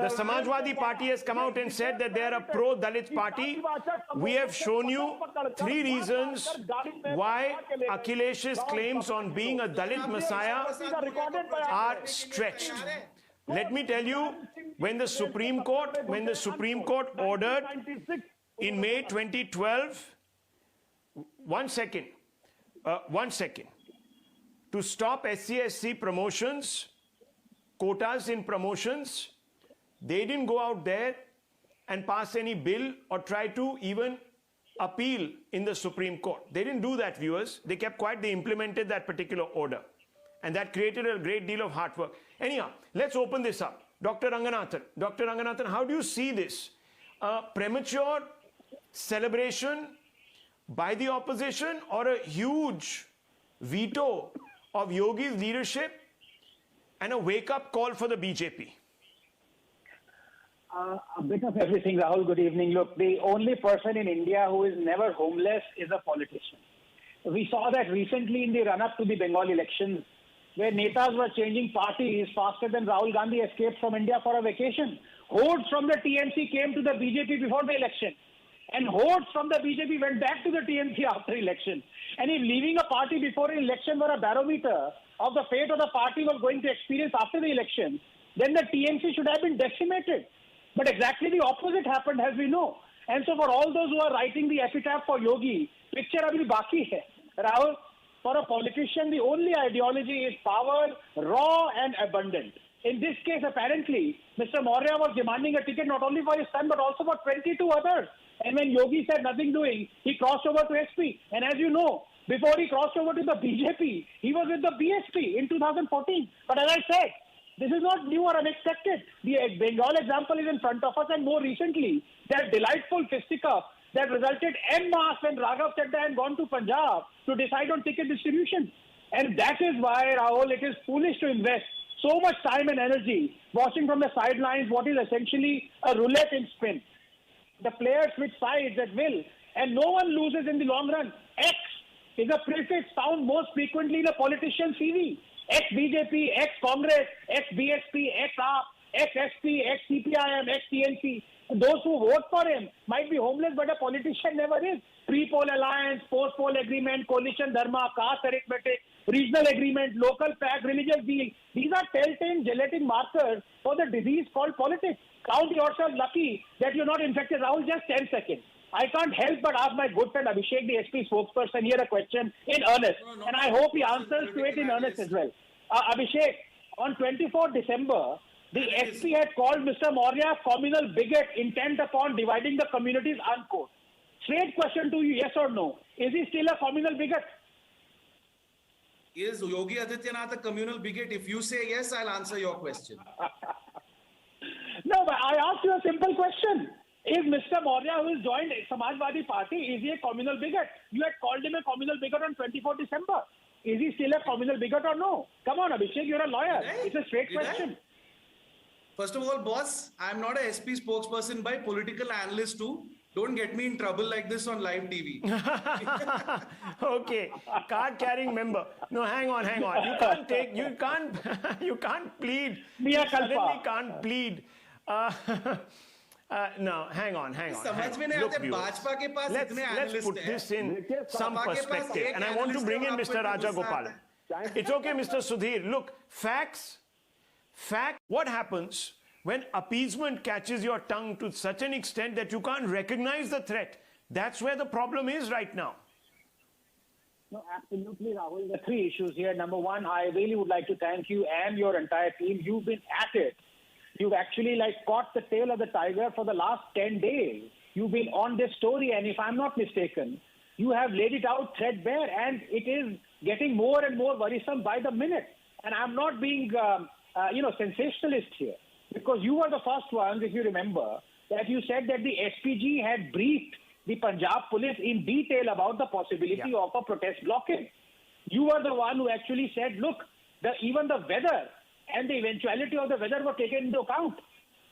The Samajwadi Party has come out and said that they are a pro-Dalit party. We have shown you 3 reasons why Akhilesh's claims on being a Dalit messiah are stretched. Let me tell you, when the Supreme Court ordered in May 2012, one second, to stop SC/SC promotions, quotas in promotions, they didn't go out there and pass any bill or try to even appeal in the Supreme Court. They didn't do that, viewers. They kept quiet. They implemented that particular order. And that created a great deal of hard work. Anyhow, let's open this up. Dr. Ranganathan. Dr. Ranganathan, how do you see this? Premature celebration by the opposition or a huge veto of Yogi's leadership and a wake-up call for the BJP? A bit of everything, Rahul. Good evening. Look, the only person in India who is never homeless is a politician. We saw that recently in the run-up to the Bengal elections, where netas were changing parties faster than Rahul Gandhi escaped from India for a vacation. Hordes from the TMC came to the BJP before the election, and hordes from the BJP went back to the TMC after election. And if leaving a party before an election were a barometer of the fate of the party was going to experience after the election, then the TMC should have been decimated. But exactly the opposite happened, as we know. And so for all those who are writing the epitaph for Yogi, picture abhi baki hai. Rahul, for a politician, the only ideology is power, raw and abundant. In this case, apparently, Mr. Maurya was demanding a ticket not only for his son, but also for 22 others. And when Yogi said nothing doing, he crossed over to SP. And as you know, before he crossed over to the BJP, he was with the BSP in 2014. But as I said, this is not new or unexpected. The Bengal example is in front of us, and more recently, that delightful fisticuff that resulted en masse when Raghav Chadha had gone to Punjab to decide on ticket distribution. And that is why, Rahul, it is foolish to invest so much time and energy watching from the sidelines what is essentially a roulette in spin. The players switch sides at will, and no one loses in the long run. X is a prefix found most frequently in a politician's CV. Ex-BJP, ex-Congress, ex-BSP, ex-AAP, ex-SP, ex-CPIM, ex-TNC. Those who vote for him might be homeless, but a politician never is. Pre-poll alliance, post-poll agreement, coalition dharma, caste arithmetic, regional agreement, local pact, religious deal. These are telltale gelatin markers for the disease called politics. Count yourself lucky that you're not infected. Rahul, just 10 seconds. I can't help but ask my good friend Abhishek, the SP spokesperson, here a question in earnest. And I hope he answers to it in earnest as well. Abhishek, on 24 December, the SP had called Mr. Maurya a communal bigot intent upon dividing the communities, unquote. Straight question to you, yes or no? Is he still a communal bigot? Is Yogi Adityanath a communal bigot? If you say yes, I'll answer your question. No, but I asked you a simple question. Is Mr. Maurya, who has joined Samajwadi Party, is he a communal bigot? You had called him a communal bigot on 24 December. Is he still a communal bigot or no? Come on, Abhishek, you're a lawyer. It's a straight question. First of all, boss, I'm not a SP spokesperson by political analyst too. Don't get me in trouble like this on live TV. Okay, card-carrying member. No, hang on. You can't plead. You suddenly can't plead. No, hang on. Let's put this in some perspective. And I want to bring in Mr. Rajagopalan. It's okay, Mr. Sudhir. Look, facts. What happens when appeasement catches your tongue to such an extent that you can't recognize the threat? That's where the problem is right now. No, absolutely, Rahul. There are 3 issues here. Number one, I really would like to thank you and your entire team. You've been at it. You've actually caught the tail of the tiger for the last 10 days. You've been on this story, and if I'm not mistaken, you have laid it out threadbare, and it is getting more and more worrisome by the minute. And I'm not being, sensationalist here, because you were the first ones, if you remember, that you said that the SPG had briefed the Punjab police in detail about the possibility of a protest blockade. You were the one who actually said, look, even the weather and the eventuality of the weather were taken into account.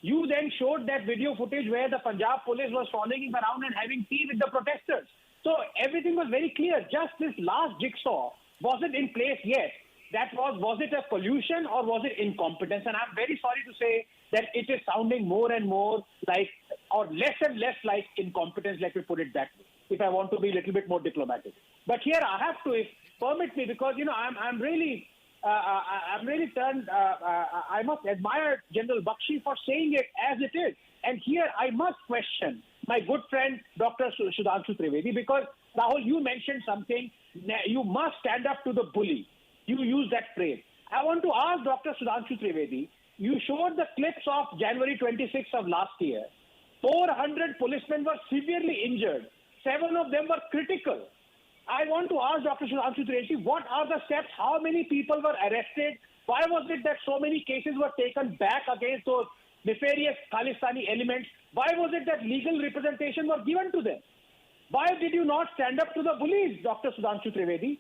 You then showed that video footage where the Punjab police was following around and having tea with the protesters. So everything was very clear. Just this last jigsaw wasn't in place yet. Was it a collusion or was it incompetence? And I'm very sorry to say then it is sounding more and more like, or less and less like incompetence, let me put it that way, if I want to be a little bit more diplomatic. But here I have to, if permit me, because, I'm really turned, I must admire General Bakshi for saying it as it is. And here I must question my good friend, Dr. Sudhanshu Trivedi, because, Rahul, you mentioned something, you must stand up to the bully. You use that phrase. I want to ask Dr. Sudhanshu Trivedi, you showed the clips of January 26th of last year. 400 policemen were severely injured. 7 of them were critical. I want to ask Dr. Sudhanshu Trivedi, what are the steps? How many people were arrested? Why was it that so many cases were taken back against those nefarious Khalistani elements? Why was it that legal representation was given to them? Why did you not stand up to the bullies, Dr. Sudhanshu Trivedi?